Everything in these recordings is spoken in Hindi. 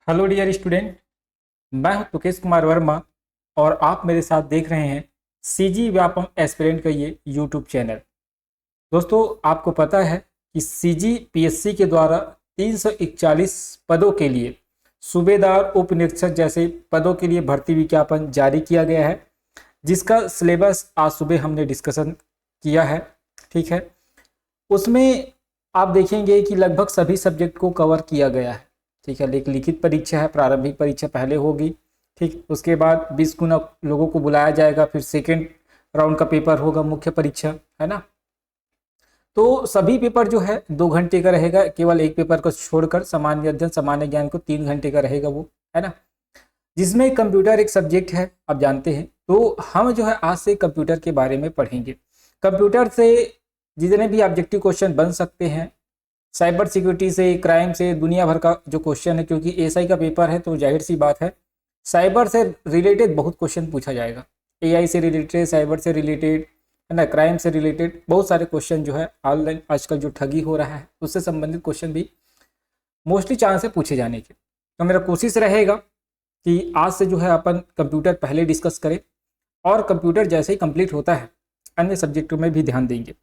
Hello dear student. मैं हूं तुकेश कुमार वर्मा और आप मेरे साथ देख रहे हैं सीजी व्यापम एस्पिरेंट का ये यूट्यूब चैनल। दोस्तों, आपको पता है कि सीजी पीएससी के द्वारा 341 पदों के लिए सूबेदार उप निरीक्षक जैसे पदों के लिए भर्ती विज्ञापन जारी किया गया है, जिसका सिलेबस आज सुबह हमने डिस्कशन किया है। ठीक है, उसमें आप देखेंगे कि लगभग सभी सब्जेक्ट को कवर किया गया है। ठीक है, एक लिखित परीक्षा है, प्रारंभिक परीक्षा पहले होगी। ठीक, उसके बाद 20 गुना लोगों को बुलाया जाएगा, फिर सेकेंड राउंड का पेपर होगा, मुख्य परीक्षा, है ना। तो सभी पेपर जो है 2 घंटे का रहेगा, केवल एक पेपर को छोड़कर सामान्य अध्ययन सामान्य ज्ञान को 3 घंटे का रहेगा वो, है ना, जिसमें कंप्यूटर एक सब्जेक्ट है, आप जानते हैं। तो हम जो है आज से कंप्यूटर के बारे में पढ़ेंगे। कंप्यूटर से जितने भी ऑब्जेक्टिव क्वेश्चन बन सकते हैं, साइबर सिक्योरिटी से, क्राइम से, दुनिया भर का जो क्वेश्चन है, क्योंकि एसआई का पेपर है तो जाहिर सी बात है साइबर से रिलेटेड बहुत क्वेश्चन पूछा जाएगा। एआई से रिलेटेड, साइबर से रिलेटेड, है ना, क्राइम से रिलेटेड बहुत सारे क्वेश्चन जो है ऑनलाइन आजकल जो ठगी हो रहा है उससे संबंधित क्वेश्चन भी मोस्टली चांस है पूछे जाने के। तो मेरा कोशिश रहेगा कि आज से जो है अपन कंप्यूटर पहले डिस्कस करें और कंप्यूटर जैसे ही कंप्लीट होता है अन्य सब्जेक्टों में भी ध्यान देंगे।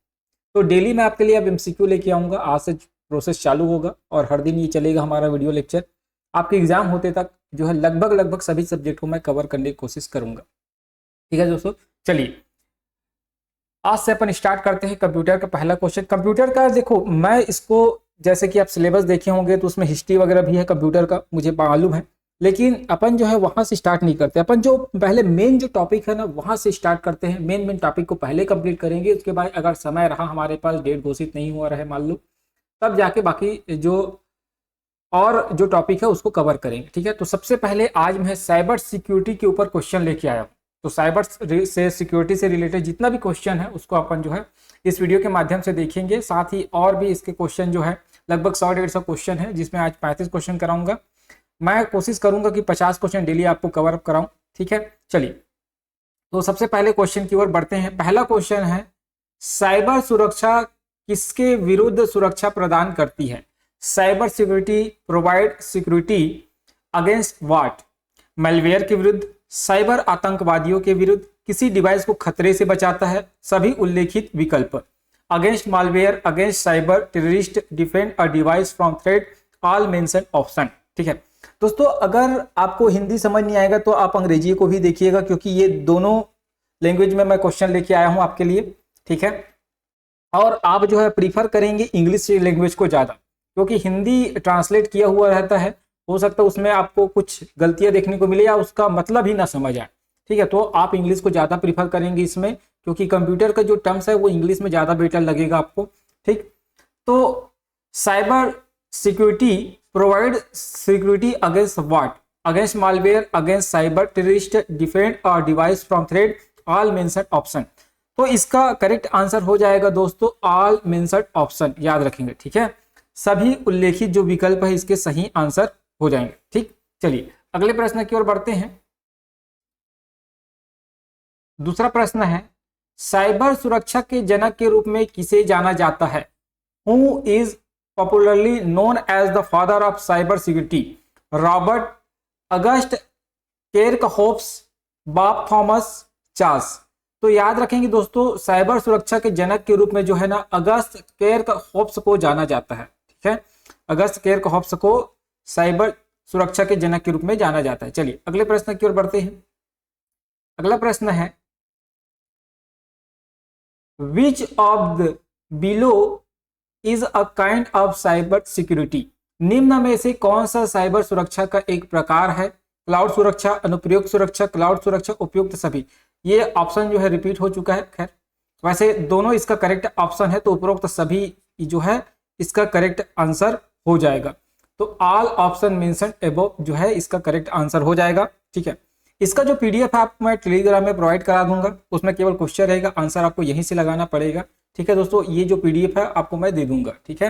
तो डेली मैं आपके लिए अब एमसीक्यू लेके आऊँगा, आज से प्रोसेस चालू होगा और हर दिन ये चलेगा हमारा वीडियो लेक्चर। आपके एग्जाम होते तक जो है लगभग सभी सब्जेक्ट को मैं कवर करने की कोशिश करूंगा। ठीक है दोस्तों, चलिए आज से अपन स्टार्ट करते हैं। कंप्यूटर का पहला क्वेश्चन, कंप्यूटर का देखो, मैं इसको जैसे कि आप सिलेबस देखे होंगे तो उसमें हिस्ट्री वगैरह भी है कंप्यूटर का, मुझे मालूम है, लेकिन अपन जो है वहां से स्टार्ट नहीं करते। अपन जो पहले मेन जो टॉपिक है ना वहां से स्टार्ट करते हैं। मेन टॉपिक को पहले कंप्लीट करेंगे, उसके बाद अगर समय रहा हमारे पास, डेट घोषित नहीं हुआ रहे मान लो, तब जाके बाकी जो और जो टॉपिक है उसको कवर करेंगे। ठीक है, तो सबसे पहले आज मैं साइबर सिक्योरिटी के ऊपर क्वेश्चन लेके आया हूँ। तो साइबर से सिक्योरिटी से रिलेटेड जितना भी क्वेश्चन है उसको अपन जो है इस वीडियो के माध्यम से देखेंगे। साथ ही और भी इसके क्वेश्चन जो है लगभग 100-150 क्वेश्चन है, जिसमें आज 35 क्वेश्चन कराऊंगा। मैं कोशिश करूंगा कि 50 क्वेश्चन डेली आपको कवर अप कराऊं। ठीक है, चलिए तो सबसे पहले क्वेश्चन की ओर बढ़ते हैं। पहला क्वेश्चन है, साइबर सुरक्षा किसके विरुद्ध सुरक्षा प्रदान करती है? Cyber security provide security against what? Malware के विरुद्ध, साइबर आतंकवादियों के विरुद्ध, किसी डिवाइस को खतरे से बचाता है, सभी उल्लेखित विकल्प। Against malware, against cyber terrorist, defend a device from threat, all mention option. ठीक है दोस्तों, अगर आपको हिंदी समझ नहीं आएगा तो आप अंग्रेजी को भी देखिएगा, क्योंकि ये दोनों लैंग्वेज में मैं क्वेश्चन लेके आया हूं आपके लिए। ठीक है, और आप जो है प्रीफर करेंगे इंग्लिश लैंग्वेज को ज़्यादा, क्योंकि हिंदी ट्रांसलेट किया हुआ रहता है, हो सकता है उसमें आपको कुछ गलतियां देखने को मिले या उसका मतलब ही ना समझ आए। ठीक है, तो आप इंग्लिश को ज़्यादा प्रीफर करेंगे इसमें, क्योंकि कंप्यूटर का जो टर्म्स है वो इंग्लिश में ज़्यादा बेटर लगेगा आपको। ठीक, तो cyber security provide security against what? Against malware, against cyber terrorist, defend a device from threat, all mention option. तो इसका करेक्ट आंसर हो जाएगा दोस्तों ऑल मेंशन्ड ऑप्शन, याद रखेंगे। ठीक है, सभी उल्लेखित जो विकल्प है इसके सही आंसर हो जाएंगे। ठीक, चलिए अगले प्रश्न की ओर बढ़ते हैं। दूसरा प्रश्न है, साइबर सुरक्षा के जनक के रूप में किसे जाना जाता है? Who is popularly known as the father of cyber security? Robert, August Kerckhoffs, Bob Thomas, Charles. तो याद रखेंगे दोस्तों, साइबर सुरक्षा के जनक के रूप में जो है ना अगस्त केरकहोफ्स को जाना जाता है। ठीक है, अगस्त केरकहोफ्स को साइबर सुरक्षा के जनक के रूप में जाना जाता है। चलिए अगले प्रश्न की ओर बढ़ते हैं। अगला प्रश्न है, which of the below is a kind of cyber security? निम्न में से कौन सा साइबर सुरक्षा का एक प्रकार है? क्लाउड सुरक्षा, अनुप्रयोग सुरक्षा, क्लाउड सुरक्षा, उपयुक्त सभी। ये ऑप्शन जो है रिपीट हो चुका है, खैर वैसे दोनों इसका करेक्ट ऑप्शन है, तो उपरोक्त सभी जो है इसका करेक्ट आंसर हो जाएगा। तो ऑल ऑप्शन मेंशन्ड अबव जो है इसका करेक्ट आंसर हो जाएगा। ठीक है, इसका जो पीडीएफ है आपको मैं टेलीग्राम में प्रोवाइड करा दूंगा, उसमें केवल क्वेश्चन रहेगा, आंसर आपको यहीं से लगाना पड़ेगा। ठीक है दोस्तों, ये जो पीडीएफ है आपको मैं दे दूंगा। ठीक है,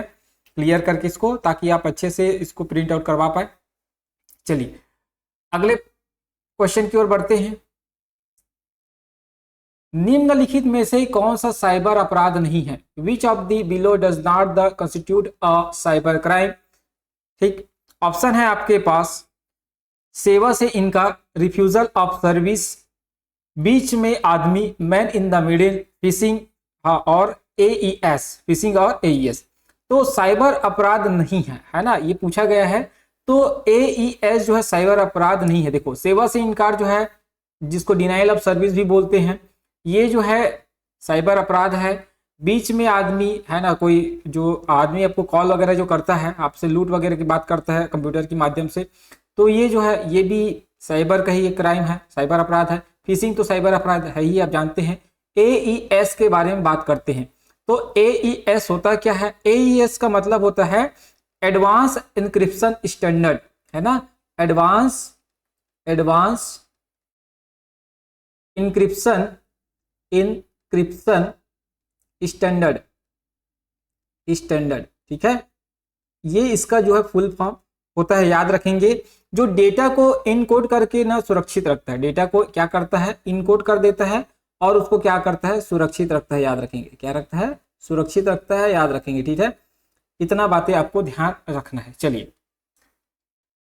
क्लियर करके इसको, ताकि आप अच्छे से इसको प्रिंट आउट करवा पाए। चलिए अगले क्वेश्चन की ओर बढ़ते हैं। निम्नलिखित में से कौन सा साइबर अपराध नहीं है? Which of the below does not the constitute a cyber crime? ठीक, ऑप्शन है आपके पास सेवा से इनकार, रिफ्यूजल ऑफ सर्विस, बीच में आदमी, man in the middle, fishing और एईएस, फिशिंग और एईएस। तो साइबर अपराध नहीं है ना, ये पूछा गया है। तो एईएस जो है साइबर अपराध नहीं है। देखो सेवा से इनकार जो है, जिसको डिनाइल ऑफ सर्विस भी बोलते हैं, ये जो है साइबर अपराध है। बीच में आदमी है ना, कोई जो आदमी आपको कॉल वगैरह जो करता है, आपसे लूट वगैरह की बात करता है कंप्यूटर के माध्यम से, तो ये जो है ये भी साइबर का ही एक क्राइम है, साइबर अपराध है। फिशिंग तो साइबर अपराध है ही, आप जानते हैं। एईएस के बारे में बात करते हैं। तो एईएस होता क्या है? एईएस का मतलब होता है एडवांस इंक्रिप्शन स्टैंडर्ड, है ना, एडवांस इंक्रिप्शन स्टैंडर्ड, ठीक है। ये इसका जो है फुल फॉर्म होता है, याद रखेंगे। जो डेटा को इनकोड करके ना सुरक्षित रखता है, डेटा को क्या करता है? इनकोड कर देता है और उसको क्या करता है? सुरक्षित रखता है, याद रखेंगे। क्या रखता है? सुरक्षित रखता है, याद रखेंगे, ठीक है। इतना बातें आपको ध्यान रखना है। चलिए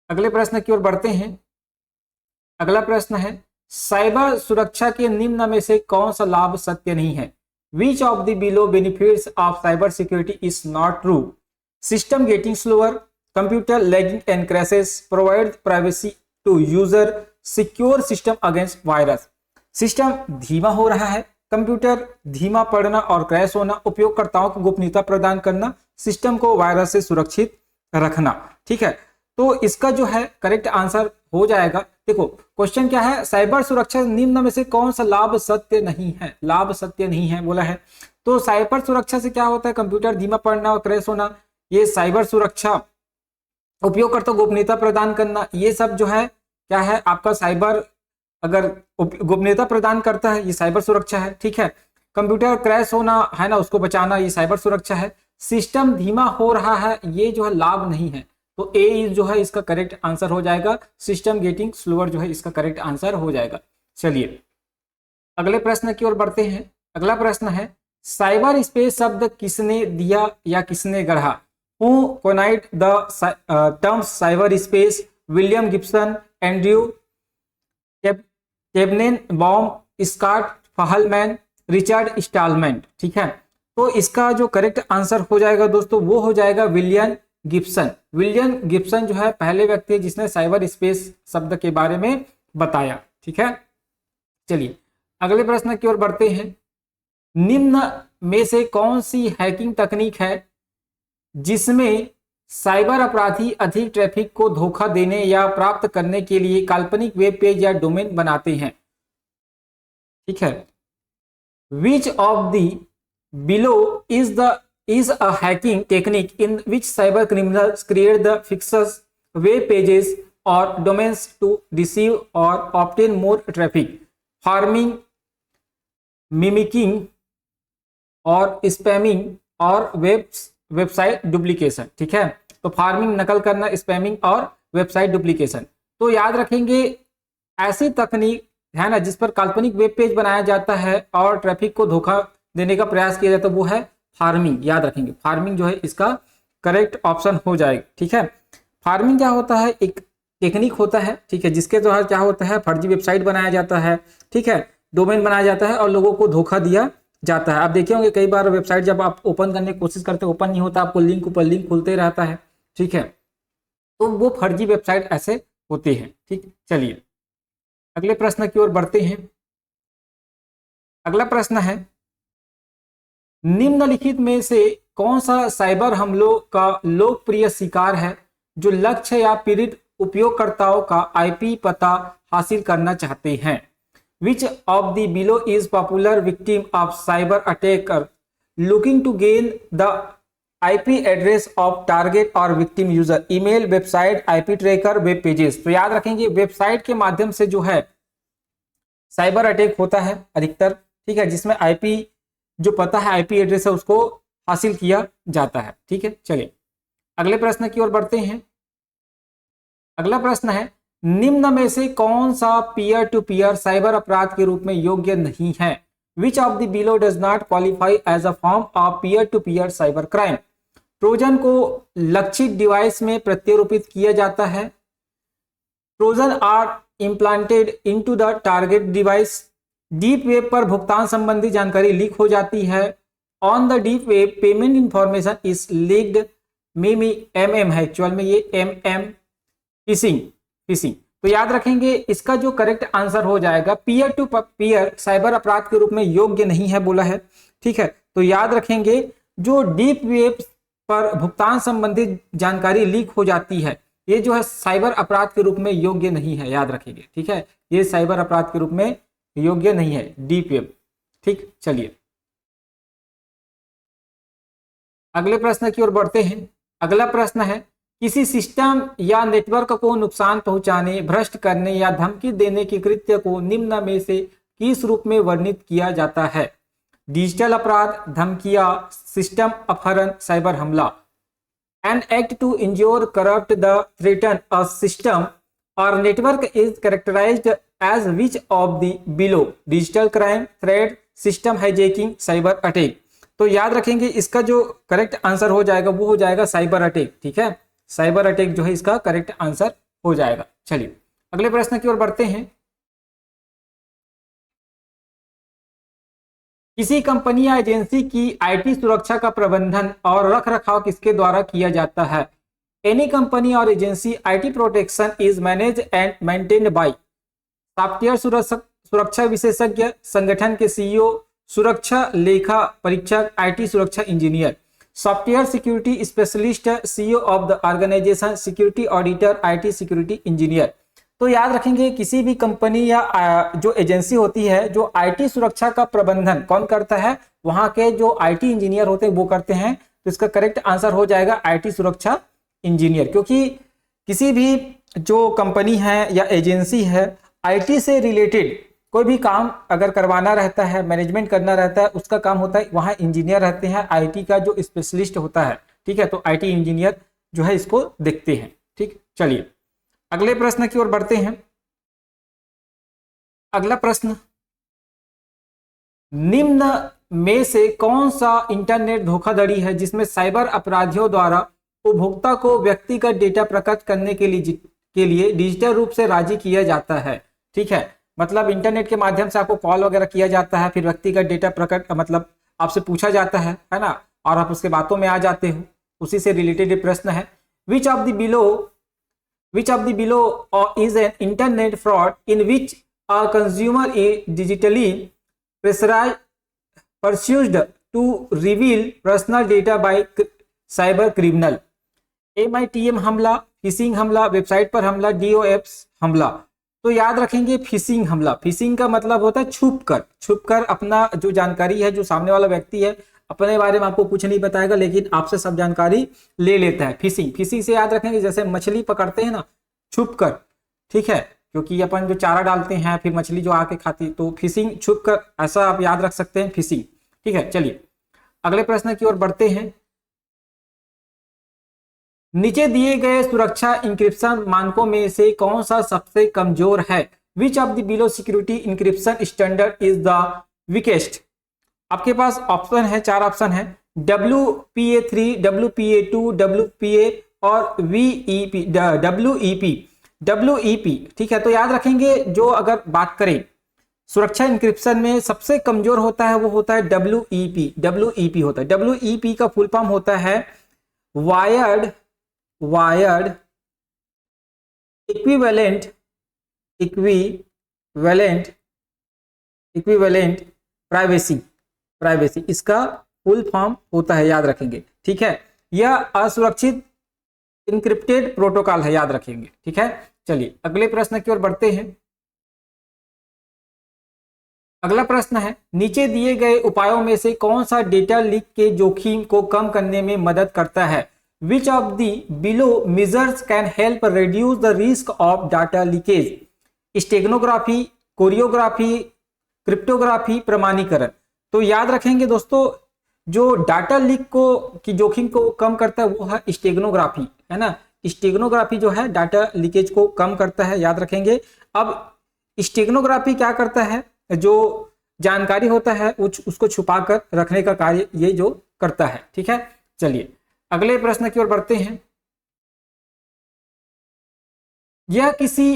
अगले प्रश्न की ओर बढ़ते हैं। अगला प्रश्न है, साइबर सुरक्षा के निम्न में से कौन सा लाभ सत्य नहीं है? Which of the below benefits of cyber security is not true? System getting slower, computer lagging and crashes, provide privacy to user, secure system against virus. System धीमा हो रहा है, कंप्यूटर धीमा पड़ना और क्रैश होना, उपयोगकर्ताओं को गोपनीयता प्रदान करना, सिस्टम को वायरस से सुरक्षित रखना, ठीक है। तो इसका जो है करेक्ट आंसर हो जाएगा। देखो क्वेश्चन क्या है? साइबर सुरक्षा निम्न में से कौन सा लाभ सत्य नहीं है? लाभ सत्य नहीं है बोला है। तो साइबर सुरक्षा से क्या होता है? कंप्यूटर धीमा पड़ना और क्रैश होना, ये साइबर सुरक्षा, उपयोगकर्ता गोपनीयता प्रदान करना, ये सब जो है क्या है आपका? साइबर अगर गोपनीयता प्रदान करता है, ये साइबर सुरक्षा है, ठीक है। कंप्यूटर क्रैश होना है ना, उसको बचाना, ये साइबर सुरक्षा है। सिस्टम धीमा हो रहा है, ये जो है लाभ नहीं है। तो ए जो है इसका करेक्ट आंसर हो जाएगा। सिस्टम गेटिंग स्लोअर जो है इसका करेक्ट आंसर हो जाएगा। चलिए अगले प्रश्न की ओर बढ़ते हैं। अगला प्रश्न है, साइबर स्पेस शब्द किसने दिया या किसने गढ़ा? Who coined the terms cyber space? William Gibson, Andrew Keenan Baum, Scott Fahlman, Richard Stallman, ठीक है। तो इसका जो करेक्ट आंसर हो जाएगा दोस्तों, वो हो जाएगा विलियम गिब्सन। विलियम गिब्सन जो है पहले व्यक्ति है जिसने साइबर स्पेस शब्द के बारे में बताया, ठीक है। चलिए अगले प्रश्न की ओर बढ़ते हैं। निम्न में से कौन सी हैकिंग तकनीक है जिसमें साइबर अपराधी अधिक ट्रैफिक को धोखा देने या प्राप्त करने के लिए काल्पनिक वेब पेज या डोमेन बनाते हैं? ठीक है। Which of the below is a hacking technique in which cyber criminals create the fictitious web pages or domains to deceive or obtain more traffic? Farming, mimicking और spamming और वेबसाइट डुप्लीकेशन, ठीक है। तो फार्मिंग नकल करना, स्पैमिंग और वेबसाइट डुप्लीकेशन। तो याद रखेंगे ऐसी तकनीक है ना जिस पर काल्पनिक वेब पेज बनाया जाता है और ट्रैफिक को धोखा देने का प्रयास किया जाता है, वो है फार्मिंग। याद रखेंगे फार्मिंग जो है इसका करेक्ट ऑप्शन हो जाएगा, ठीक है। फार्मिंग क्या होता है? एक टेक्निक होता है, ठीक है, जिसके द्वारा क्या होता है? फर्जी वेबसाइट बनाया जाता है, ठीक है, डोमेन बनाया जाता है और लोगों को धोखा दिया जाता है। आप देखे होंगे कई बार वेबसाइट जब आप ओपन करने की कोशिश करते हैं, ओपन नहीं होता, आपको लिंक ऊपर लिंक खुलते रहता है, ठीक है। तो वो फर्जी वेबसाइट ऐसे होती है, ठीक। चलिए अगले प्रश्न की ओर बढ़ते हैं। अगला प्रश्न है, निम्नलिखित में से कौन सा साइबर हमलों का लोकप्रिय शिकार है जो लक्ष्य या पीड़ित उपयोगकर्ताओं का आईपी पता हासिल करना चाहते हैं? Which of the below is popular victim of cyber attacker looking to gain the IP address of target or victim user? Email, website, IP tracker, web pages. तो याद रखेंगे वेबसाइट के माध्यम से जो है साइबर अटैक होता है अधिकतर, ठीक है, जिसमें आईपी जो पता है, आईपी एड्रेस है, उसको हासिल किया जाता है, ठीक है। चलिए अगले प्रश्न की ओर बढ़ते हैं। अगला प्रश्न है, निम्न में से कौन सा पीयर टू पीयर साइबर अपराध के रूप में योग्य नहीं है? Which of the below does not qualify as a form of peer to peer cyber crime? Trojan को लक्षित डिवाइस में प्रत्यारोपित किया जाता है, trojan are implanted into the target device. Deep web पर भुगतान संबंधी जानकारी लीक हो जाती है। On the deep web payment information is leaked. MM है एक्चुअल में, ये MM फिशिंग। तो याद रखेंगे इसका जो करेक्ट आंसर हो जाएगा पीयर टू पीयर साइबर अपराध के रूप में योग्य नहीं है बोला है। ठीक है, तो याद रखेंगे जो डीप वेब पर भुगतान संबंधी जानकारी लीक हो जाती है, ये जो है साइबर अपराध के रूप में योग्य नहीं है, याद रखेंगे। ठीक है, ये साइबर अपराध के रूप में योग्य नहीं है डीप वेब। ठीक, चलिए अगले प्रश्न की ओर बढ़ते हैं। अगला प्रश्न है, किसी सिस्टम या नेटवर्क को नुकसान पहुंचाने, भ्रष्ट करने या धमकी देने के कृत्य को निम्न में से किस रूप में वर्णित किया जाता है? डिजिटल अपराध, धमकियां, सिस्टम अपहरण, साइबर हमला। An act to injure, corrupt, the threaten a system or network is characterized as which of the below? Digital crime, threat, system hijacking, cyber attack। तो याद रखेंगे इसका जो करेक्ट आंसर हो जाएगा वो हो जाएगा साइबर अटैक। ठीक है, साइबर अटैक जो है इसका करेक्ट आंसर हो जाएगा। चलिए अगले प्रश्न की ओर बढ़ते हैं। किसी कंपनी या एजेंसी की आईटी सुरक्षा का प्रबंधन और रखरखाव किसके द्वारा किया जाता है? एनी कंपनी और agency IT protection is manage and maintained by software सुरक्षा विशेषज्ञ, संगठन के सीईओ, सुरक्षा लेखा परीक्षक, आईटी सुरक्षा engineer. Software security specialist, CEO of the organization, security auditor, IT security engineer. तो याद रखेंगे किसी भी कंपनी या जो एजेंसी होती है, जो आईटी सुरक्षा का प्रबंधन कौन करता है? वहां के जो आईटी इंजीनियर होते हैं वो करते हैं। तो इसका करेक्ट आंसर हो जाएगा आईटी सुरक्षा इंजीनियर, क्योंकि किसी भी जो कंपनी है या एजेंसी है, आईटी से रिलेटेड कोई भी काम अगर करवाना रहता है, मैनेजमेंट करना रहता है, उसका काम होता है, वहां इंजीनियर रहते हैं, आईटी का जो स्पेशलिस्ट होता है। ठीक है, तो आईटी इंजीनियर जो है इसको देखते हैं। ठीक, चलिए अगले प्रश्न की ओर बढ़ते हैं। अगला प्रश्न, निम्न में से कौन सा इंटरनेट धोखाधड़ी है जिसमें साइबर अपराधियों द्वारा उपभोक्ता को व्यक्तिगत डेटा प्रकट करने के लिए डिजिटल रूप से राजी किया जाता है? ठीक है, मतलब इंटरनेट के माध्यम से आपको कॉल वगैरह किया जाता है, फिर व्यक्तिगत डेटा प्रकट मतलब आपसे पूछा जाता है ना, और आप उसके बातों में आ जाते हो। उसी से रिलेटेड प्रश्न है। Which of the below is an internet fraud in which a consumer is digitally pursued to reveal personal data by cyber criminal? MITM हमला, फिशिंग हमला, वेबसाइट पर हमला, DOS हमला। तो याद रखेंगे फिशिंग हमला। फिशिंग का मतलब होता है छुपकर अपना जो जानकारी है, जो सामने वाला व्यक्ति है अपने बारे में आपको कुछ नहीं बताएगा, लेकिन आपसे सब जानकारी ले लेता है। फिशिंग से याद रखेंगे जैसे मछली पकड़ते हैं ना छुपकर। ठीक है, क्योंकि अपन जो चारा डालते हैं फिर मछली जो आके खाती, तो फिशिंग छुपकर, ऐसा आप याद रख सकते हैं फिशिंग। ठीक है, चलिए अगले प्रश्न की ओर बढ़ते हैं। नीचे दिए गए सुरक्षा इंक्रिप्शन मानकों में से कौन सा सबसे कमजोर है? Which of the below security encryption standard is the weakest? आपके पास ऑप्शन है, 4 ऑप्शन है, WPA3, WPA2, WPA और WEP। ठीक है, तो याद रखेंगे जो अगर बात करें सुरक्षा इंक्रिप्शन में सबसे कमजोर होता है वो होता है WEP होता है। WEP का फुल फॉर्म होता है वायर्ड इक्विवेलेंट प्राइवेसी इसका फुल फॉर्म होता है, याद रखेंगे। ठीक है, यह असुरक्षित इनक्रिप्टेड प्रोटोकॉल है, याद रखेंगे। ठीक है, चलिए अगले प्रश्न की ओर बढ़ते हैं। अगला प्रश्न है, नीचे दिए गए उपायों में से कौन सा डेटा लीक के जोखिम को कम करने में मदद करता है? Which of the below measures can help reduce the risk of data leakage? Steganography, choreography, cryptography, प्रमाणीकरण। तो याद रखेंगे दोस्तों जो डाटा लीक को की जोखिम को कम करता है वो है स्टेगनोग्राफी, है ना। स्टेगनोग्राफी जो है डाटा लीकेज को कम करता है, याद रखेंगे। अब स्टेगनोग्राफी क्या करता है, जो जानकारी होता है उसको छुपा कर रखने का कार्य ये जो करता है। ठीक है, चलिए अगले प्रश्न की ओर बढ़ते हैं। यह किसी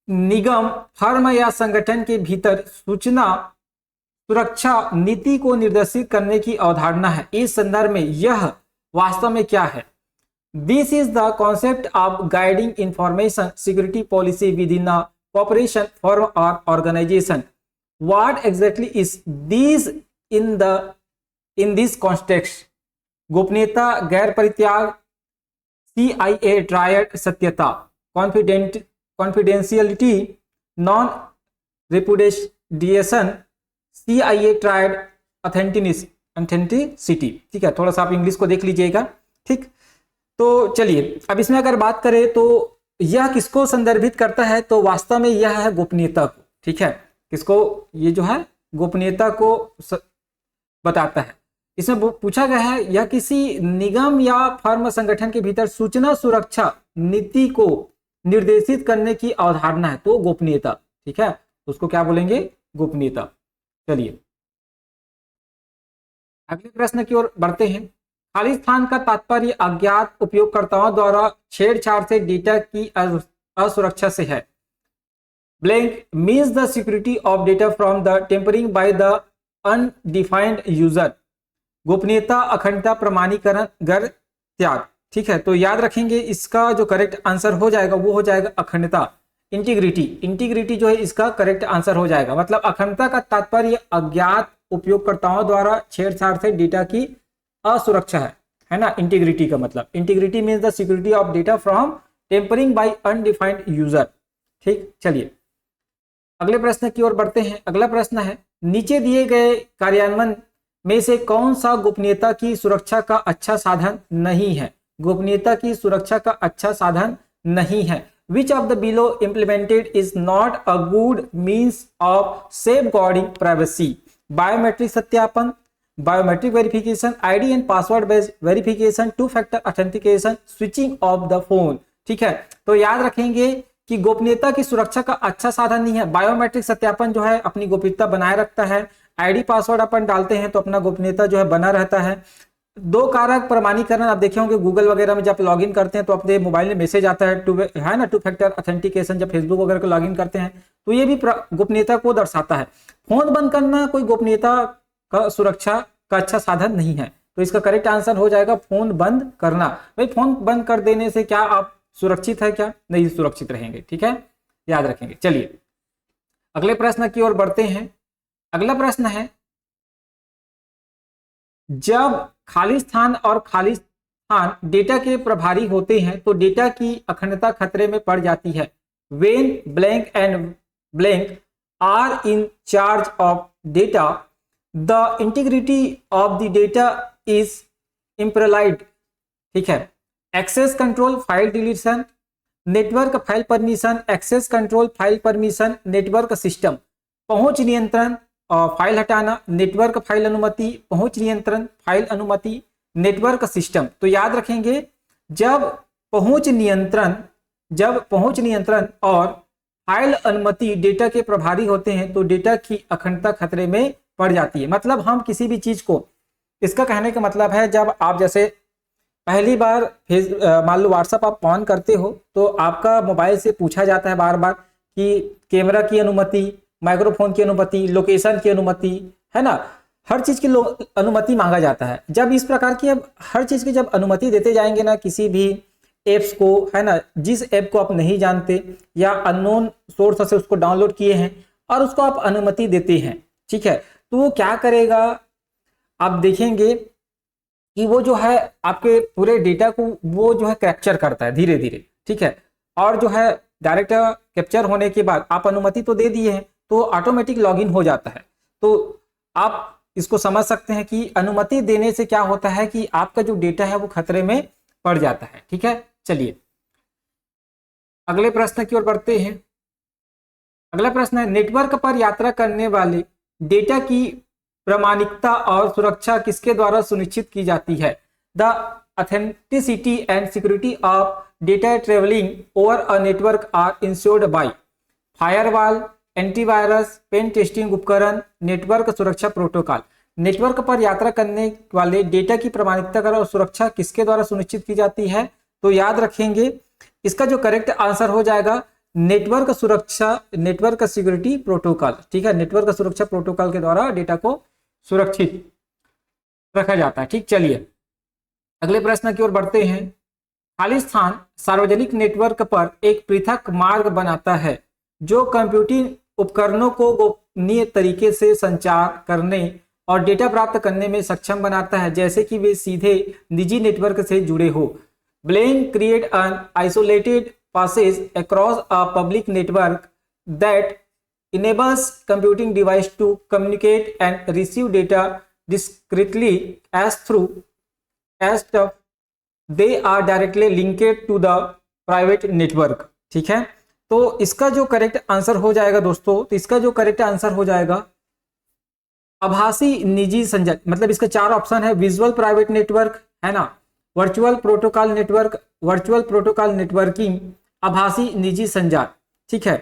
निगम, फर्म या संगठन के भीतर सूचना सुरक्षा नीति को निर्देशित करने की अवधारणा है। इस संदर्भ में यह वास्तव में क्या है? This is the concept of guiding information security policy within a corporation, firm और organisation. What exactly is this in this context? गोपनीयता, गैर परित्याग, CIA ट्रायड, सत्यता, confidentiality, non repudiation, CIA triad, authenticity. ठीक है, थोड़ा सा आप इंग्लिश को देख लीजिएगा। ठीक, तो चलिए अब इसमें अगर बात करें तो यह किसको संदर्भित करता है? तो वास्तव में यह है गोपनीयता को। ठीक है, किसको? ये जो है गोपनीयता को बताता है। इसमें पूछा गया है यह किसी निगम या फर्म संगठन के भीतर सूचना सुरक्षा नीति को निर्देशित करने की अवधारणा है, तो गोपनीयता। ठीक है, उसको क्या बोलेंगे? गोपनीयता। चलिए अगले प्रश्न की ओर बढ़ते हैं। खाली स्थान का तात्पर्य अज्ञात उपयोगकर्ताओं द्वारा छेड़छाड़ से डेटा की असुरक्षा से है। Blank means the security of data from the tampering by the undefined user. गोपनीयता, अखंडता, प्रमाणीकरण, गैर त्याग। ठीक है, तो याद रखेंगे इसका जो करेक्ट आंसर हो जाएगा वो हो जाएगा अखंडता, इंटीग्रिटी। इंटीग्रिटी जो है इसका करेक्ट आंसर हो जाएगा। मतलब अखंडता का तात्पर्य अज्ञात उपयोगकर्ताओं द्वारा छेड़छाड़ से डेटा की असुरक्षा है ना। इंटीग्रिटी का मतलब, integrity means the security of data from tampering by undefined user. ठीक, चलिए अगले प्रश्न की ओर बढ़ते हैं। अगला प्रश्न है, नीचे दिए गए कार्यान्वयन में से कौन सा गोपनीयता की सुरक्षा का अच्छा साधन नहीं है? गोपनीयता की सुरक्षा का अच्छा साधन नहीं है। Which of the below implemented is not a good means of safeguarding privacy? Biometric सत्यापन, biometric verification, ID and password based verification, two factor authentication, switching off the phone. ठीक है, तो याद रखेंगे कि गोपनीयता की सुरक्षा का अच्छा साधन नहीं है। बायोमेट्रिक सत्यापन जो है अपनी गोपनीयता बनाए रखता है। ID पासवर्ड अपन डालते हैं तो अपना गोपनीयता जो है बना रहता है। दो कारक प्रमाणीकरण आप देखे होंगे गूगल वगैरह में जब लॉगिन करते हैं तो अपने मोबाइल में मैसेज आता है टू फैक्टर ऑथेंटिकेशन। जब फेसबुक वगैरह को लॉगिन करते हैं तो ये भी गोपनीयता को दर्शाता है। फोन बंद करना कोई गोपनीयता का सुरक्षा का अच्छा साधन नहीं है, तो इसका करेक्ट आंसर हो जाएगा फोन बंद करना। भाई फोन बंद कर देने से क्या आप सुरक्षित है? क्या नहीं सुरक्षित रहेंगे। ठीक है, याद रखेंगे। चलिए अगले प्रश्न की ओर बढ़ते हैं। अगला प्रश्न है, जब खाली स्थान और खाली स्थान डेटा के प्रभारी होते हैं तो डेटा की अखंडता खतरे में पड़ जाती है। When blank and blank are in charge of data, the integrity of the data is imperiled। ठीक है, access control, file deletion, network file permission, access control, file permission, network system, पहुंच नियंत्रण और फाइल हटाना, नेटवर्क फाइल अनुमति, पहुंच नियंत्रण, फाइल अनुमति, नेटवर्क सिस्टम। तो याद रखेंगे जब पहुंच नियंत्रण और फाइल अनुमति डेटा के प्रभारी होते हैं तो डेटा की अखंडता खतरे में पड़ जाती है। मतलब हम किसी भी चीज को, इसका कहने का मतलब है जब आप जैसे पहली बार मान लो व्हाट्सएप आप ऑन करते हो तो आपका मोबाइल से पूछा जाता है बार बार कि कैमरा की अनुमति, माइक्रोफोन की अनुमति, लोकेशन की अनुमति, है ना, हर चीज की अनुमति मांगा जाता है। जब इस प्रकार की अब हर चीज की जब अनुमति देते जाएंगे ना किसी भी एप्स को, है ना, जिस ऐप को आप नहीं जानते या अननोन सोर्स से उसको डाउनलोड किए हैं और उसको आप अनुमति देते हैं, ठीक है, तो वो क्या करेगा आप देखेंगे कि वो जो है आपके पूरे डेटा को वो जो है कैप्चर करता है धीरे धीरे। ठीक है, और जो है डायरेक्ट कैप्चर होने के बाद आप अनुमति तो दे दिए हैं तो ऑटोमेटिक लॉगिन हो जाता है। तो आप इसको समझ सकते हैं कि अनुमति देने से क्या होता है कि आपका जो डेटा है वो खतरे में पड़ जाता है। ठीक है, चलिए अगले प्रश्न की ओर बढ़ते हैं। अगला प्रश्न है, नेटवर्क पर यात्रा करने वाले डेटा की प्रामाणिकता और सुरक्षा किसके द्वारा सुनिश्चित की जाती है? The authenticity and security of data travelling over a network are ensured by firewall, antivirus, pen testing उपकरण, नेटवर्क सुरक्षा प्रोटोकॉल। नेटवर्क पर यात्रा करने वाले डेटा की प्रामाणिकता और सुरक्षा किसके द्वारा सुनिश्चित की जाती है? तो याद रखेंगे इसका जो करेक्ट आंसर हो जाएगा नेटवर्क सुरक्षा, नेटवर्क सिक्योरिटी प्रोटोकॉल। ठीक है, नेटवर्क सुरक्षा प्रोटोकॉल के द्वारा डेटा को सुरक्षित रखा जाता है। ठीक, चलिए अगले प्रश्न की ओर बढ़ते हैं। खाली स्थान सार्वजनिक नेटवर्क पर एक पृथक मार्ग बनाता है जो कंप्यूटिंग उपकरणों को गोपनीय तरीके से संचार करने और डेटा प्राप्त करने में सक्षम बनाता है, जैसे कि वे सीधे निजी नेटवर्क से जुड़े हो। Blank create an isolated passes across a public network that enables computing device to communicate and receive data discretely as they are directly linked to the private network। ठीक है, तो इसका जो करेक्ट आंसर हो जाएगा दोस्तों, तो इसका जो करेक्ट आंसर हो जाएगा आभासी निजी संचार। मतलब इसका 4 ऑप्शन है, विजुअल प्राइवेट नेटवर्क है ना, virtual protocol network, virtual protocol networking, आभासी निजी संचार। ठीक है,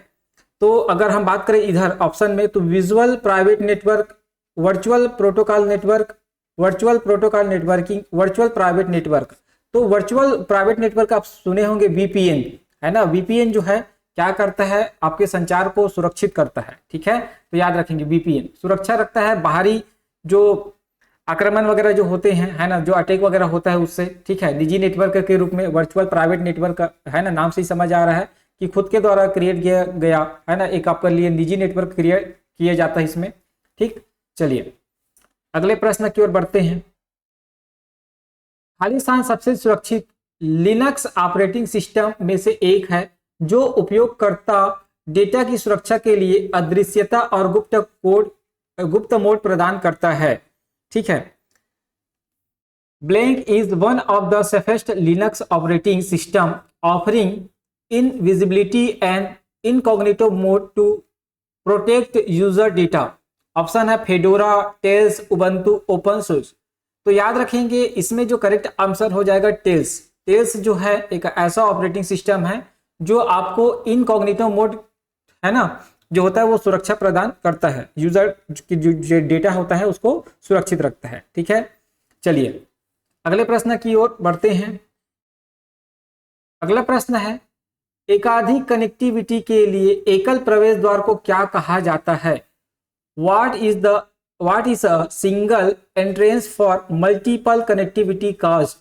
तो अगर हम बात करें इधर ऑप्शन में, तो visual private network, virtual protocol network, virtual protocol networking, virtual private network. तो वर्चुअल प्राइवेट नेटवर्क आप सुने होंगे वीपीएन, है ना। वीपीएन जो है क्या करता है, आपके संचार को सुरक्षित करता है। ठीक है, तो याद रखेंगे वीपीएन सुरक्षा रखता है बाहरी जो आक्रमण वगैरह जो होते हैं, है ना, जो अटैक वगैरह होता है उससे। ठीक है, निजी नेटवर्क के रूप में वर्चुअल प्राइवेट नेटवर्क है ना, नाम से ही समझ आ रहा है कि खुद के द्वारा क्रिएट किया गया है ना, एक आपके लिए निजी नेटवर्क क्रिएट किया जाता है इसमें। ठीक, चलिए अगले प्रश्न की ओर बढ़ते हैं। खाली स्थान सबसे सुरक्षित लिनक्स ऑपरेटिंग सिस्टम में से एक है जो उपयोगकर्ता डेटा की सुरक्षा के लिए अदृश्यता और गुप्त मोड प्रदान करता है। ठीक है, blank is one of the safest Linux operating system offering invisibility and incognito mode to protect user data. Option है Fedora, Tails, Ubuntu, open source. तो याद रखेंगे इसमें जो करेक्ट आंसर हो जाएगा टेल्स। टेल्स जो है एक ऐसा ऑपरेटिंग सिस्टम है जो आपको इनकॉग्निटो मोड है ना जो होता है वो सुरक्षा प्रदान करता है, यूजर की जो डेटा होता है उसको सुरक्षित रखता है। ठीक है, चलिए अगले प्रश्न की ओर बढ़ते हैं। अगला प्रश्न है, एकाधिक कनेक्टिविटी के लिए एकल प्रवेश द्वार को क्या कहा जाता है? What is a single entrance for multiple connectivity cast?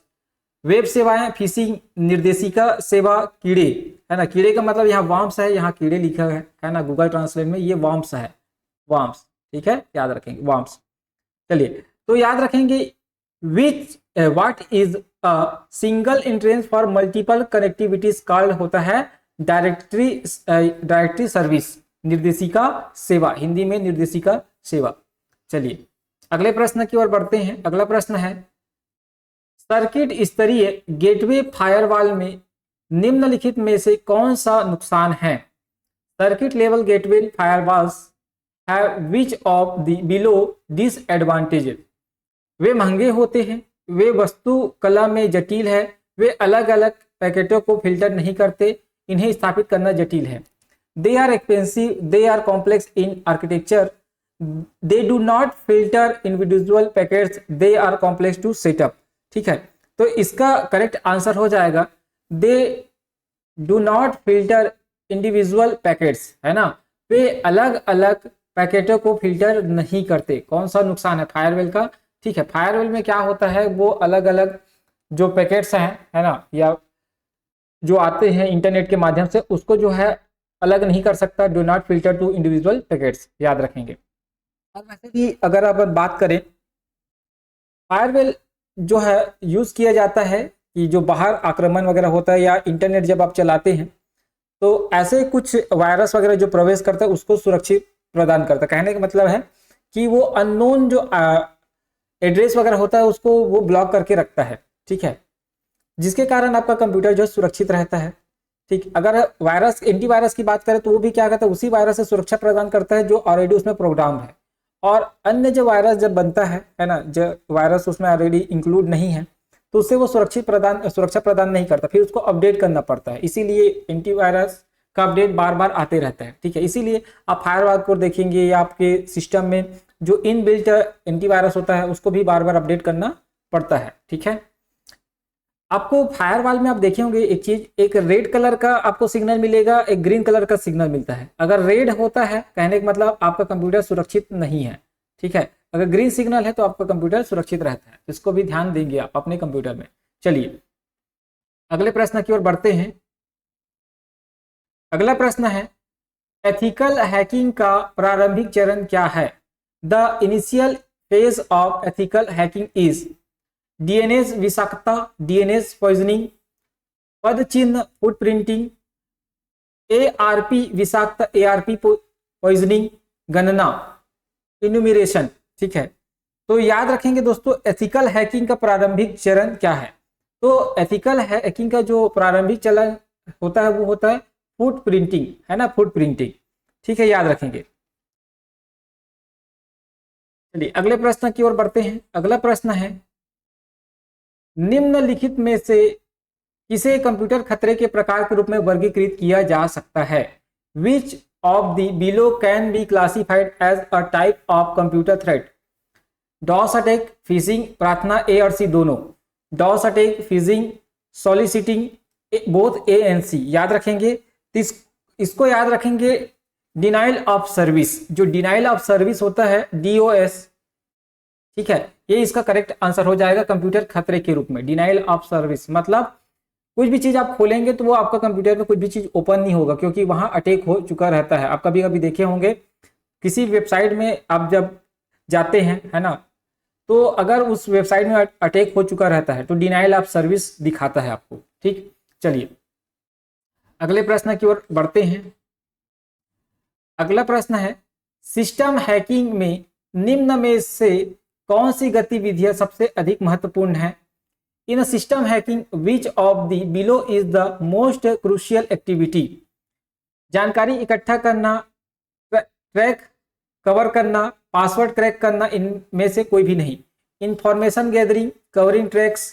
Web सेवाएं, फिशिंग, निर्देशिका सेवा, कीड़े, है ना। कीड़े का मतलब यहाँ वार्म्स है, यहाँ कीड़े लिखा है ना, गूगल ट्रांसलेट में ये वार्म्स है, वार्म्स। ठीक है, याद रखेंगे वार्म्स। चलिए तो याद रखेंगे what is a single entrance for multiple connectivities called होता है डायरेक्टरी सर्विस, निर्देशिका सेवा, हिंदी में निर्देशिका सेवा। चलिए अगले प्रश्न की ओर बढ़ते हैं। अगला प्रश्न है, सर्किट स्तरीय गेटवे फायरवॉल में निम्नलिखित में से कौन सा नुकसान है? Circuit level gateway firewalls have which of the below disadvantages? वे महंगे होते हैं, वे वस्तु कला में जटिल है, वे अलग अलग पैकेटों को फिल्टर नहीं करते, इन्हें स्थापित करना जटिल है। They are expensive, they are complex in architecture, they do not filter individual packets, they are complex to setup. ठीक है, तो इसका करेक्ट आंसर हो जाएगा they do not filter individual packets, है ना, वे अलग अलग पैकेटों को फिल्टर नहीं करते। कौन सा नुकसान है फायरवेल का? ठीक है, फायरवेल में क्या होता है, वो अलग अलग जो पैकेट्स हैं, है ना, या जो आते हैं इंटरनेट के माध्यम से, उसको जो है अलग नहीं कर सकता। Do not filter to individual packets, याद रखेंगे। और वैसे भी अगर आप बात करें, फायरवेल जो है यूज किया जाता है कि जो बाहर आक्रमण वगैरह होता है या इंटरनेट जब आप चलाते हैं तो ऐसे कुछ वायरस वगैरह जो प्रवेश करता है उसको सुरक्षित प्रदान करता है। कहने का मतलब है कि वो अननोन जो एड्रेस वगैरह होता है उसको वो ब्लॉक करके रखता है। ठीक है, जिसके कारण आपका कंप्यूटर जो सुरक्षित रहता है। ठीक, अगर वायरस एंटीवायरस की बात करें तो वो भी क्या करता है, उसी वायरस से सुरक्षा प्रदान करता है जो ऑलरेडी उसमें प्रोग्राम है। और अन्य जो वायरस जब बनता है ना, जो वायरस उसमें ऑलरेडी इंक्लूड नहीं है तो उससे वो सुरक्षा प्रदान नहीं करता, फिर उसको अपडेट करना पड़ता है। इसीलिए एंटीवायरस का अपडेट बार बार आते रहता है। ठीक है, इसीलिए आप फायरवॉल को देखेंगे या आपके सिस्टम में जो इनबिल्ट एंटीवायरस होता है उसको भी बार बार अपडेट करना पड़ता है। ठीक है, आपको फायरवॉल में आप देखे होंगे एक चीज, एक रेड कलर का आपको सिग्नल मिलेगा, एक ग्रीन कलर का सिग्नल मिलता है। अगर रेड होता है कहने का मतलब आपका कंप्यूटर सुरक्षित नहीं है, ठीक है। अगर ग्रीन सिग्नल है तो आपका कंप्यूटर सुरक्षित रहता है, इसको भी ध्यान देंगे आप अपने कंप्यूटर में। चलिए अगले प्रश्न की ओर बढ़ते हैं। अगला प्रश्न है, एथिकल हैकिंग का प्रारंभिक चरण क्या है? The initial phase of ethical hacking is DNS विषाक्तता, डीएनएस पॉइजनिंग, पद चिन्ह फुटप्रिंटिंग, एआरपी विषाक्त, एआरपी पॉइजनिंग, गणना, इन्यूमरेशन, ठीक है। तो याद रखेंगे दोस्तों एथिकल हैकिंग का प्रारंभिक चरण क्या है। तो एथिकल हैकिंग का जो प्रारंभिक चरण होता है वो होता है फुट प्रिंटिंग, है ना, फुट प्रिंटिंग, ठीक है, याद रखेंगे। चलिए अगले प्रश्न की ओर बढ़ते हैं। अगला प्रश्न है, निम्नलिखित में से किसे कंप्यूटर खतरे के प्रकार के रूप में वर्गीकृत किया जा सकता है? Which of the below can be classified as a type of computer threat? DoS attack, phishing, प्रार्थना, ए और सी दोनों, DoS attack, phishing, soliciting, both A and C, याद रखेंगे। इसको याद रखेंगे डिनाइल ऑफ सर्विस, जो डिनाइल ऑफ सर्विस होता है डीओएस, ठीक है, ये इसका करेक्ट आंसर हो जाएगा कंप्यूटर खतरे के रूप में। डिनाइल ऑफ सर्विस मतलब कुछ भी चीज आप खोलेंगे तो वो आपका कंप्यूटर में कुछ भी चीज ओपन नहीं होगा, क्योंकि वहां अटैक हो चुका रहता है। आप कभी कभी देखे होंगे किसी वेबसाइट में आप जब जाते हैं, है ना, तो अगर उस वेबसाइट में अटैक हो चुका रहता है तो डिनाइल ऑफ सर्विस दिखाता है आपको, ठीक। चलिए अगले प्रश्न की ओर बढ़ते हैं। अगला प्रश्न है, सिस्टम हैकिंग में निम्न में से कौन सी गतिविधियां सबसे अधिक महत्वपूर्ण है? In system hacking which of the below is the most crucial activity? जानकारी इकट्ठा करना, ट्रैक कवर करना, पासवर्ड क्रैक करना, इनमें से कोई भी नहीं। Information gathering, covering tracks,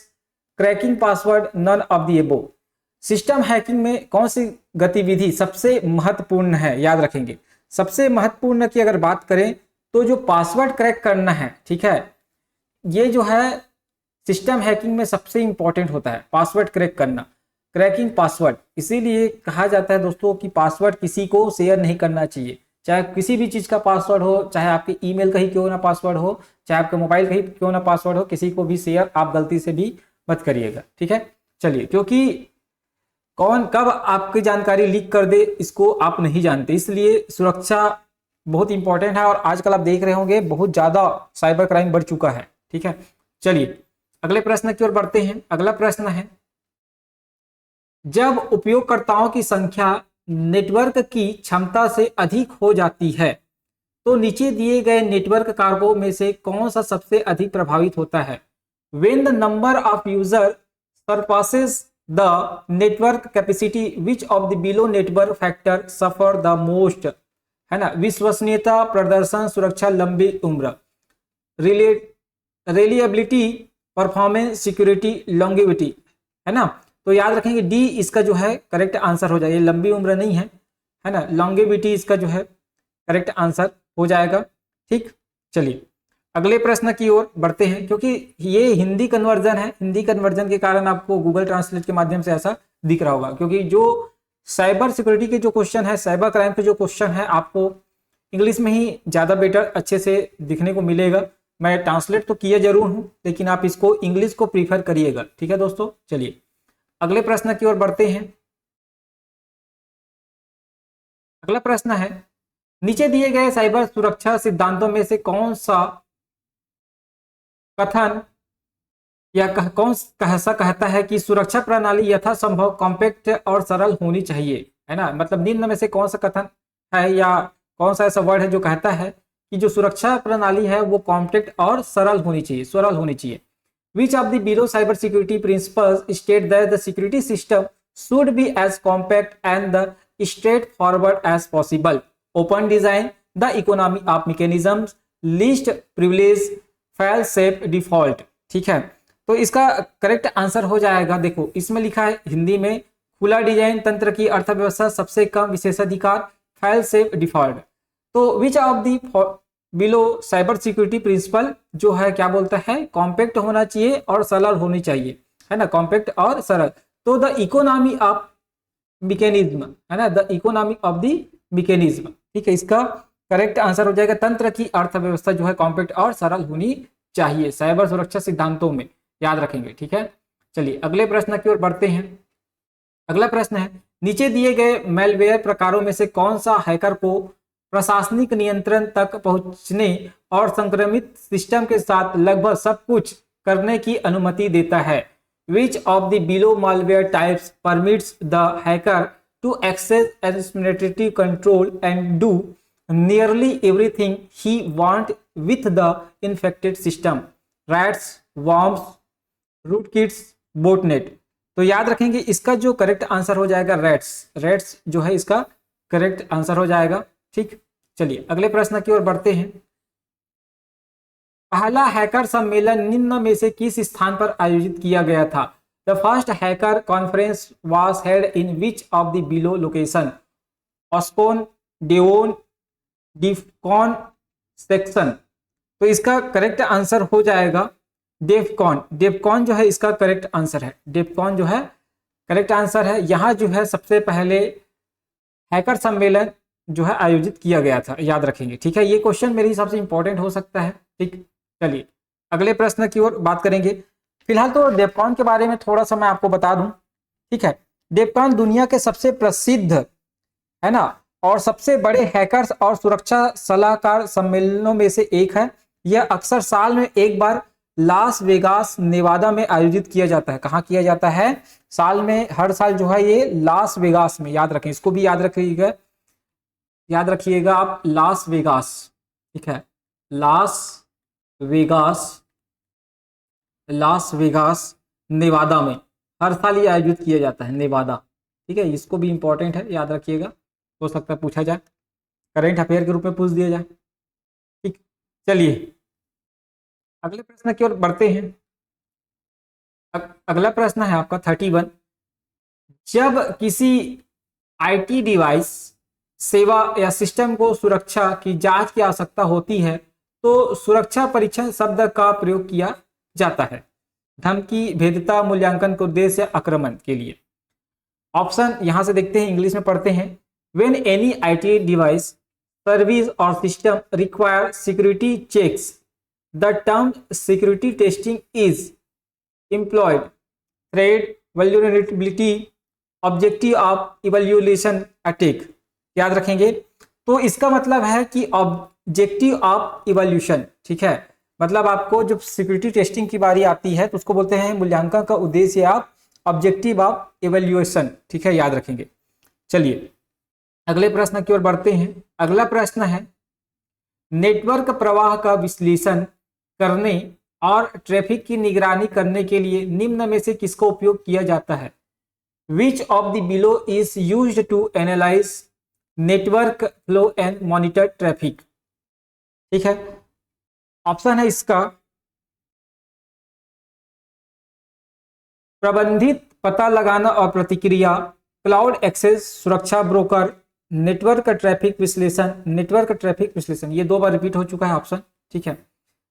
cracking password, none of the above. System hacking में कौन सी गतिविधि सबसे महत्वपूर्ण है? याद रखेंगे सबसे महत्वपूर्ण की अगर बात करें तो जो पासवर्ड क्रैक करना है, ठीक है, ये जो है सिस्टम हैकिंग में सबसे इंपॉर्टेंट होता है, पासवर्ड क्रैक करना, क्रैकिंग पासवर्ड। इसीलिए कहा जाता है दोस्तों कि पासवर्ड किसी को शेयर नहीं करना चाहिए, चाहे किसी भी चीज का पासवर्ड हो, चाहे आपके ईमेल का ही क्यों ना पासवर्ड हो, चाहे आपके मोबाइल का ही क्यों ना पासवर्ड हो, किसी को भी शेयर आप गलती से भी मत करिएगा, ठीक है। चलिए क्योंकि कौन कब आपकी जानकारी लीक कर दे इसको आप नहीं जानते, इसलिए सुरक्षा बहुत इंपॉर्टेंट है। और आजकल आप देख रहे होंगे बहुत ज्यादा साइबर क्राइम बढ़ चुका है, ठीक है। चलिए अगले प्रश्न की ओर बढ़ते हैं। अगला प्रश्न है, जब उपयोगकर्ताओं की संख्या नेटवर्क की क्षमता से अधिक हो जाती है तो नीचे दिए गए नेटवर्क कारकों में से कौन सा सबसे अधिक प्रभावित होता है? When the number of user surpasses the network capacity, which of the below network factor suffer the most? है ना, विश्वसनीयता, प्रदर्शन, सुरक्षा, लंबी उम्र, रिलायबिलिटी, परफॉर्मेंस, सिक्योरिटी, लॉन्गेविटी, है ना। तो याद रखेंगे डी इसका जो है करेक्ट आंसर हो जाएगा, लंबी उम्र नहीं है ना, लॉन्गेविटी इसका जो है करेक्ट आंसर हो जाएगा, ठीक। चलिए अगले प्रश्न की ओर बढ़ते हैं। क्योंकि ये हिंदी कन्वर्जन है, हिंदी कन्वर्जन के कारण आपको गूगल ट्रांसलेट के माध्यम से ऐसा दिख रहा होगा, क्योंकि जो साइबर सिक्योरिटी के जो क्वेश्चन है, साइबर क्राइम के जो क्वेश्चन है, आपको इंग्लिश में ही ज्यादा बेटर अच्छे से दिखने को मिलेगा। मैं ट्रांसलेट तो किया जरूर हूं, लेकिन आप इसको इंग्लिश को प्रीफर करिएगा, ठीक है दोस्तों। चलिए अगले प्रश्न की ओर बढ़ते हैं। अगला प्रश्न है, नीचे दिए गए साइबर सुरक्षा सिद्धांतों में से कौन सा कथन या कौन सा कहता है कि सुरक्षा प्रणाली यथासंभव कॉम्पैक्ट और सरल होनी चाहिए, है ना। मतलब निम्न में से कौन सा कथन है या कौन सा ऐसा वर्ड है जो कहता है कि जो सुरक्षा प्रणाली है वो कॉम्पैक्ट और सरल होनी चाहिए, सरल होनी चाहिए। Which of the below cyber security principles state that the security system should be as compact and the straightforward as possible? Open design, the economy of mechanisms, least privilege, fail safe default, ठीक है। तो इसका करेक्ट आंसर हो जाएगा, देखो इसमें लिखा है हिंदी में, खुला डिजाइन तंत्र की अर्थव्यवस्था, सबसे कम विशेषाधिकार, फाइल सेफ डिफॉल्ट। तो which of the below cyber security principle जो है क्या बोलता है, कॉम्पैक्ट होना चाहिए और सरल होनी चाहिए। है ना, कॉम्पैक्ट और सरल। तो द इकोनॉमी ऑफ मैकेनिज्म, है ना, the economy of the mechanism, ठीक है, इसका करेक्ट आंसर हो जाएगा तंत्र की अर्थव्यवस्था जो है कॉम्पैक्ट और सरल होनी चाहिए साइबर सुरक्षा सिद्धांतों में, याद रखेंगे, ठीक है। चलिए अगले प्रश्न की ओर बढ़ते हैं। अगला प्रश्न है, नीचे दिए गए मैलवेयर प्रकारों में से कौन सा हैकर को प्रशासनिक नियंत्रण तक पहुंचने और संक्रमित सिस्टम के साथ लगभग सब कुछ करने की अनुमति देता है? Which of the below malware types permits the hacker to access administrative control and do nearly everything he wants with the infected system? Rats, worms, rootkits, botnet। तो याद रखेंगे इसका जो करेक्ट आंसर हो जाएगा रेट्स जो है इसका करेक्ट आंसर हो जाएगा, ठीक। चलिए अगले प्रश्न की ओर बढ़ते हैं। पहला हैकर सम्मेलन निम्न में से किस स्थान पर आयोजित किया गया था? The first hacker conference was held in which of the below location? Oscon, Devon, Defcon, section. तो इसका करेक्ट आंसर हो जाएगा डेफकॉन। डेफकॉन जो है इसका करेक्ट आंसर है, डेफकॉन जो है करेक्ट आंसर है। यहाँ जो है सबसे पहले हैकर सम्मेलन जो है आयोजित किया गया था, याद रखेंगे, ठीक है। ये क्वेश्चन मेरे हिसाब से इंपॉर्टेंट हो सकता है, ठीक। चलिए अगले प्रश्न की ओर बात करेंगे। फिलहाल तो डेफकॉन के बारे में थोड़ा सा मैं आपको बता दूं, ठीक है। डेफकॉन दुनिया के सबसे प्रसिद्ध, है ना, और सबसे बड़े हैकर्स और सुरक्षा सलाहकार सम्मेलनों में से एक है। यह अक्सर साल में एक बार लास वेगास नेवादा में आयोजित किया जाता है। कहाँ किया जाता है? साल में, हर साल जो है ये लास वेगास में, याद रखें, इसको भी याद रखिएगा, याद रखिएगा आप, लास वेगास, ठीक है, लास वेगास नेवादा में हर साल ये आयोजित किया जाता है, नेवादा, ठीक है। इसको भी इंपॉर्टेंट है, याद रखिएगा, हो सकता है पूछा जाए, करेंट अफेयर के रूप में पूछ दिया जाए, ठीक। चलिए अगले प्रश्न की ओर बढ़ते हैं। अगला प्रश्न है आपका 31। जब किसी आईटी डिवाइस, सेवा या सिस्टम को सुरक्षा की जांच की आवश्यकता होती है तो सुरक्षा परीक्षण शब्द का प्रयोग किया जाता है। धमकी, भेद्यता, मूल्यांकन के उद्देश्य, आक्रमण के लिए। ऑप्शन यहां से देखते हैं, इंग्लिश में पढ़ते हैं। When any IT device, service और system require security checks, the term security testing is employed. Threat, vulnerability, objective of evaluation attack, याद रखेंगे। तो इसका मतलब है कि ऑब्जेक्टिव ऑफ इवैल्यूएशन, ठीक है, मतलब आपको जब सिक्योरिटी टेस्टिंग की बारी आती है तो उसको बोलते हैं मूल्यांकन का उद्देश्य आप ऑब्जेक्टिव ऑफ इवैल्यूएशन, ठीक है, याद रखेंगे। चलिए अगले प्रश्न की ओर बढ़ते हैं। अगला प्रश्न है, नेटवर्क प्रवाह का विश्लेषण करने और ट्रैफिक की निगरानी करने के लिए निम्न में से किसका उपयोग किया जाता है? Which of the below is used to analyze network flow and monitor traffic? ठीक है, ऑप्शन है इसका प्रबंधित पता लगाना और प्रतिक्रिया, क्लाउड एक्सेस सुरक्षा ब्रोकर, नेटवर्क ट्रैफिक विश्लेषण। नेटवर्क ट्रैफिक विश्लेषण ये 2 बार रिपीट हो चुका है ऑप्शन, ठीक है।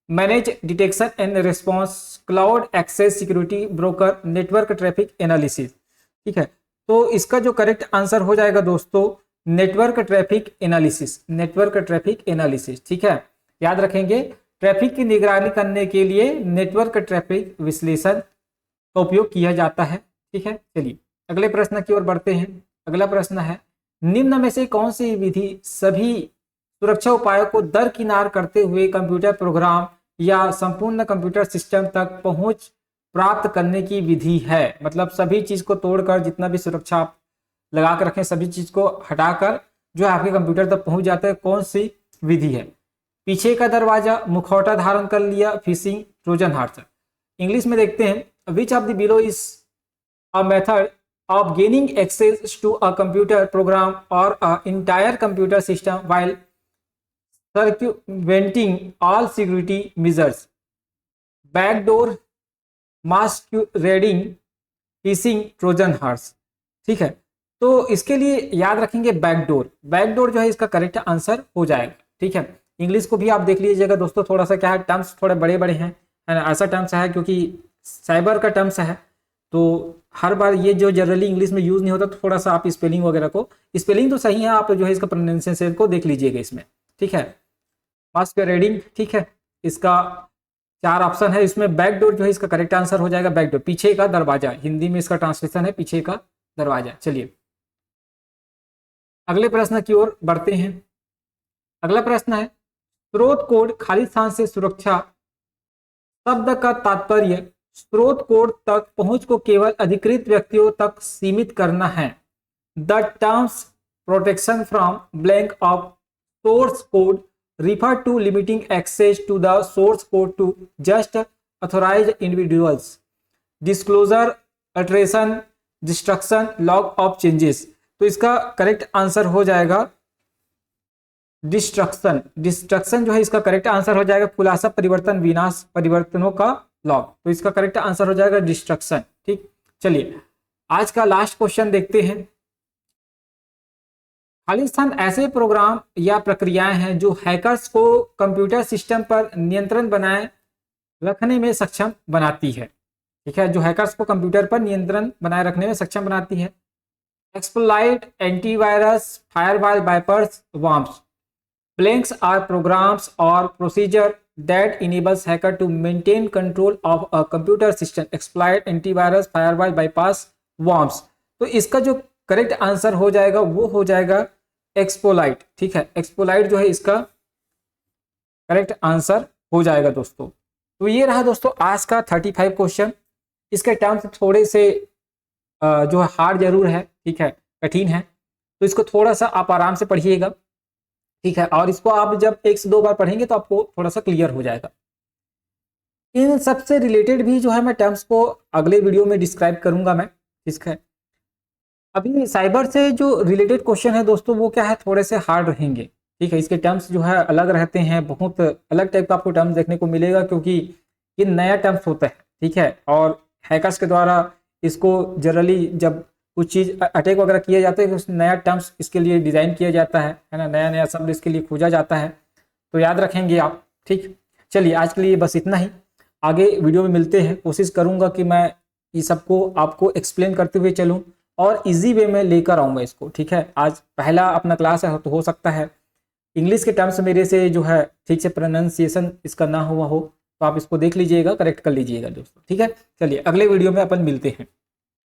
Manage detection and response, cloud access security broker, network traffic analysis, ठीक है। तो इसका जो करेक्ट आंसर हो जाएगा दोस्तों network traffic analysis, network traffic analysis, ठीक है, याद रखेंगे। ट्रैफिक की निगरानी करने के लिए नेटवर्क ट्रैफिक विश्लेषण का उपयोग किया जाता है, ठीक है। चलिए अगले प्रश्न की ओर बढ़ते हैं। अगला प्रश्न है, निम्न में से कौन सी विधि सभी सुरक्षा उपायों को दरकिनार करते हुए कंप्यूटर प्रोग्राम या संपूर्ण कंप्यूटर सिस्टम तक पहुंच प्राप्त करने की विधि है? मतलब सभी चीज को तोड़कर जितना भी सुरक्षा आप लगा कर रखें, सभी चीज को हटाकर जो है आपके कंप्यूटर तक पहुंच जाता है, कौन सी विधि है? पीछे का दरवाजा, मुखौटा धारण कर लिया, फिशिंग, ट्रोजन हॉर्स। इंग्लिश में देखते हैं, विच of the below is a method of gaining access to a computer program or an entire computer system while circumventing all security measures? Backdoor, masquerading, phishing, Trojan horse, ठीक है। तो इसके लिए याद रखेंगे बैकडोर। बैकडोर जो है इसका करेक्ट आंसर हो जाएगा, ठीक है। इंग्लिश को भी आप देख लीजिएगा दोस्तों, थोड़ा सा क्या है, टर्म्स थोड़े बड़े बड़े हैं, ऐसा टर्म्स है क्योंकि साइबर का टर्म्स है, तो हर बार ये जो जनरली इंग्लिश में यूज़ नहीं होता, तो थोड़ा सा आप स्पेलिंग वगैरह को, स्पेलिंग तो सही है, आप जो है इसका प्रोनाउंसिएशन को देख लीजिएगा इसमें, ठीक है। फास्ट रीडिंग, ठीक है। इसका 4 ऑप्शन है, इसमें बैकडोर जो है इसका करेक्ट आंसर हो जाएगा। बैकडोर पीछे का दरवाजा, हिंदी में इसका ट्रांसलेशन है पीछे का दरवाजा। चलिए अगले प्रश्न की ओर बढ़ते हैं। अगला प्रश्न है, स्रोत कोड खाली स्थान से सुरक्षा शब्द का तात्पर्य स्रोत कोड तक पहुंच को केवल अधिकृत व्यक्तियों तक सीमित करना है। The terms protection from blank of source code refer to limiting access to the source code to just authorized individuals. Disclosure, alteration, destruction, log of changes. तो इसका करेक्ट आंसर हो जाएगा डिस्ट्रक्शन। डिस्ट्रक्शन जो है इसका करेक्ट आंसर हो जाएगा। खुलासा, परिवर्तन, विनाश, परिवर्तनों का लॉग, तो इसका करेक्ट आंसर हो जाएगा डिस्ट्रक्शन। ठीक, चलिए आज का लास्ट क्वेश्चन देखते हैं। खाली स्थान ऐसे प्रोग्राम या प्रक्रियाएं हैं जो हैकर्स को कंप्यूटर सिस्टम पर नियंत्रण बनाए रखने में सक्षम बनाती है। ठीक है, जो हैकर्स को कंप्यूटर पर नियंत्रण बनाए रखने में सक्षम बनाती है। Exploit, antivirus, firewall, wipers, worms. Blanks are programs और procedure that enables hacker to maintain control of a computer system. Exploit, antivirus, firewall, bypass, worms. तो इसका जो करेक्ट आंसर हो जाएगा वो हो जाएगा एक्सप्लॉइट। ठीक है, एक्सप्लॉइट जो है इसका करेक्ट आंसर हो जाएगा दोस्तों। तो ये रहा दोस्तों आज का 35 क्वेश्चन। इसके टर्म्स थोड़े से जो है हार्ड जरूर है, ठीक है, कठिन है, तो इसको थोड़ा सा आप आराम से पढ़िएगा, ठीक है, और इसको आप जब 1 से 2 बार पढ़ेंगे तो आपको थोड़ा सा क्लियर हो जाएगा। इन सबसे रिलेटेड भी जो है मैं टर्म्स को अगले वीडियो में डिस्क्राइब करूंगा मैं, ठीक है। अभी साइबर से जो रिलेटेड क्वेश्चन है दोस्तों वो क्या है, थोड़े से हार्ड रहेंगे, ठीक है। इसके टर्म्स जो है अलग रहते हैं, बहुत अलग टाइप का आपको टर्म्स देखने को मिलेगा, क्योंकि ये नया टर्म्स होता है, ठीक है, और हैकर्स के द्वारा इसको जनरली जब कुछ चीज़ अटैक वगैरह किया जाता है तो नया टर्म्स इसके लिए डिज़ाइन किया जाता है ना, नया नया शब्द इसके लिए खोजा जाता है, तो याद रखेंगे आप। ठीक, चलिए आज के लिए बस इतना ही, आगे वीडियो में मिलते हैं। कोशिश करूँगा कि मैं ये सबको आपको एक्सप्लेन करते हुए चलूँ और इजी वे में लेकर आऊँगा इसको, ठीक है। आज पहला अपना क्लास है तो हो सकता है इंग्लिश के टर्म्स मेरे से जो है ठीक से प्रोनाउंसिएशन इसका ना हुआ हो, तो आप इसको देख लीजिएगा, करेक्ट कर लीजिएगा दोस्तों, ठीक है। चलिए अगले वीडियो में अपन मिलते हैं।